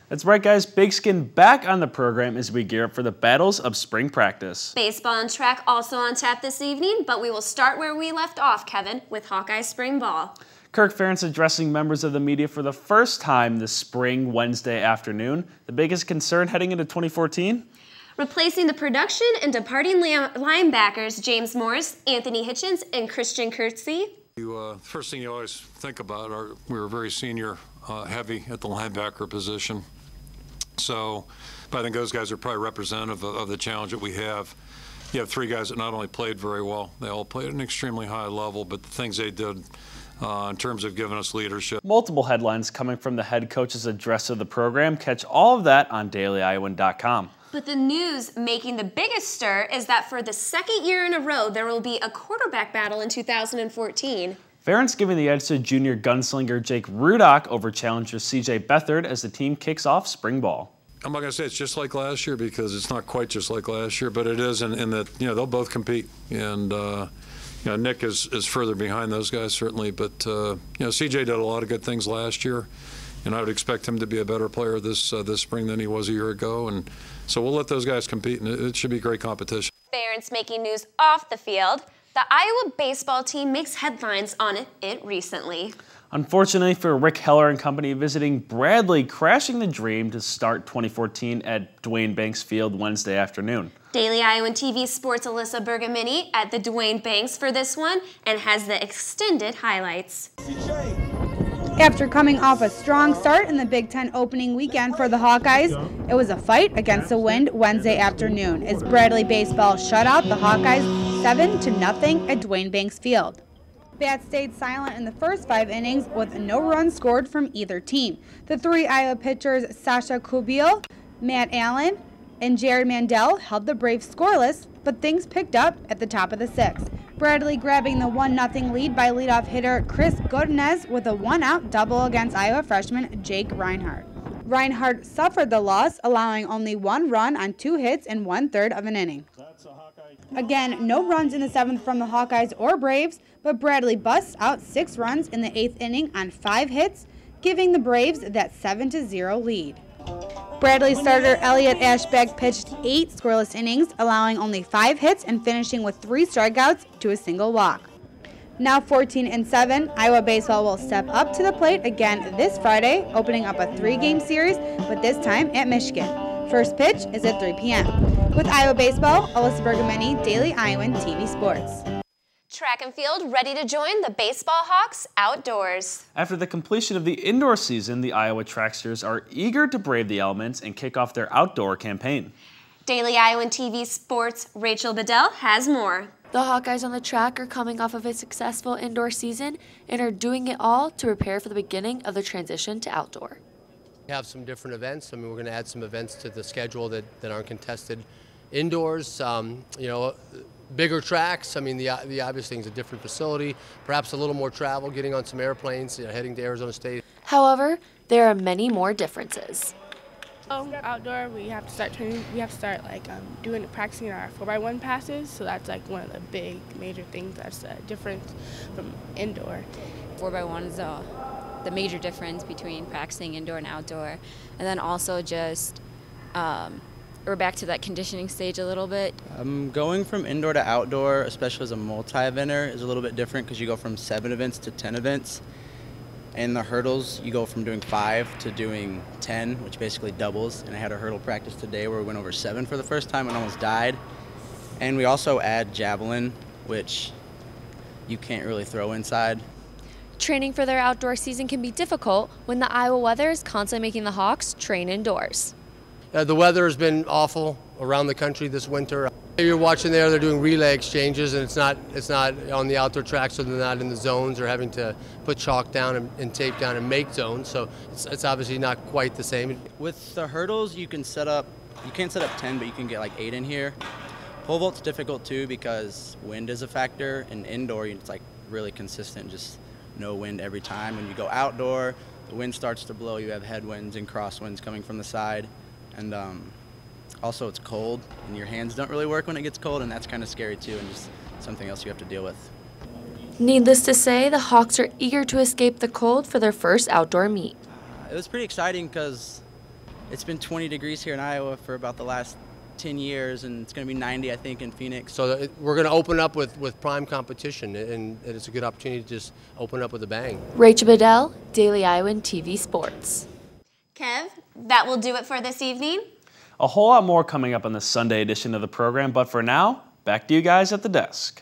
That's right, guys. Big Skin back on the program as we gear up for the battles of spring practice. Baseball and track also on tap this evening, but we will start where we left off, Kevin, with Hawkeye Spring Ball. Kirk Ferentz addressing members of the media for the first time this spring Wednesday afternoon. The biggest concern heading into 2014? Replacing the production and departing linebackers James Morris, Anthony Hitchens, and Christian Kirksey. First thing you always think about are we were very senior heavy at the linebacker position. So, but I think those guys are probably representative of the challenge that we have. You have three guys that not only played very well, they all played at an extremely high level, but the things they did in terms of giving us leadership. Multiple headlines coming from the head coach's address of the program. Catch all of that on dailyiowan.com. But the news making the biggest stir is that for the second year in a row, there will be a quarterback battle in 2014. Ferentz giving the edge to junior gunslinger Jake Rudock over challenger CJ Beathard as the team kicks off spring ball. I'm not going to say it's just like last year because it's not quite just like last year, but it is in that, they'll both compete. And, Nick is further behind those guys certainly, but, CJ did a lot of good things last year. And I would expect him to be a better player this spring than he was a year ago. And so we'll let those guys compete, and it should be great competition. Ferentz making news off the field. The Iowa baseball team makes headlines on it recently. Unfortunately for Rick Heller and company, visiting Bradley crashing the dream to start 2014 at Duane Banks Field Wednesday afternoon. Daily Iowan TV Sports' Alyssa Bergamini at the Duane Banks for this one and has the extended highlights. After coming off a strong start in the Big Ten opening weekend for the Hawkeyes, it was a fight against the wind Wednesday afternoon as Bradley baseball shut out the Hawkeyes 7-0 at Duane Banks Field. Bats stayed silent in the first 5 innings with no runs scored from either team. The 3 Iowa pitchers Sasha Kubiel, Matt Allen, and Jared Mandel held the Braves scoreless, but things picked up at the top of the 6th. Bradley grabbing the 1-0 lead by leadoff hitter Chris Godinez with a 1-out double against Iowa freshman Jake Reinhardt. Reinhardt suffered the loss, allowing only 1 run on 2 hits in 1/3 of an inning. Again, no runs in the 7th from the Hawkeyes or Braves, but Bradley busts out 6 runs in the 8th inning on 5 hits, giving the Braves that 7-0 lead. Bradley starter Elliot Ashbeck pitched 8 scoreless innings, allowing only 5 hits and finishing with 3 strikeouts to a single walk. Now 14-7, Iowa baseball will step up to the plate again this Friday, opening up a 3-game series, but this time at Michigan. First pitch is at 3 p.m. With Iowa baseball, Alyssa Bergamini, Daily Iowan TV Sports. Track and field ready to join the baseball Hawks outdoors. After the completion of the indoor season, the Iowa Tracksters are eager to brave the elements and kick off their outdoor campaign. Daily Iowan TV Sports' Rachel Bedell has more. The Hawkeyes on the track are coming off of a successful indoor season and are doing it all to prepare for the beginning of the transition to outdoor. We have some different events. We're going to add some events to the schedule that aren't contested indoors. Bigger tracks. The obvious thing is a different facility, perhaps a little more travel, getting on some airplanes, heading to Arizona State. However, there are many more differences. Outdoor, we have to start training. We have to start practicing our 4x1 passes. So that's one of the big major things that's different from indoor. 4x1 is the major difference between practicing indoor and outdoor, and then also just. We're back to that conditioning stage a little bit. Going from indoor to outdoor, especially as a multi-eventer, is a little bit different because you go from 7 events to 10 events. And the hurdles, you go from doing 5 to doing 10, which basically doubles. And I had a hurdle practice today where we went over 7 for the first time and almost died. And we also add javelin, which you can't really throw inside. Training for their outdoor season can be difficult when the Iowa weather is constantly making the Hawks train indoors. The weather has been awful around the country this winter. You're watching there, they're doing relay exchanges, and it's not on the outdoor track, so they're not in the zones or having to put chalk down and tape down and make zones, so it's obviously not quite the same. With the hurdles, you can't set up 10, but you can get 8 in here. Pole vault's difficult too because wind is a factor, and indoor it's really consistent, just no wind every time. When you go outdoor, the wind starts to blow, you have headwinds and crosswinds coming from the side. And also it's cold, and your hands don't really work when it gets cold, and that's kind of scary too, and just something else you have to deal with. Needless to say, the Hawks are eager to escape the cold for their first outdoor meet. It was pretty exciting because It's been 20 degrees here in Iowa for about the last 10 years, and it's going to be 90, I think, in Phoenix. So we're going to open up with prime competition, and it's a good opportunity to just open up with a bang. Rachel Bedell, Daily Iowan TV Sports. Kev, that will do it for this evening. A whole lot more coming up on the Sunday edition of the program, but for now, back to you guys at the desk.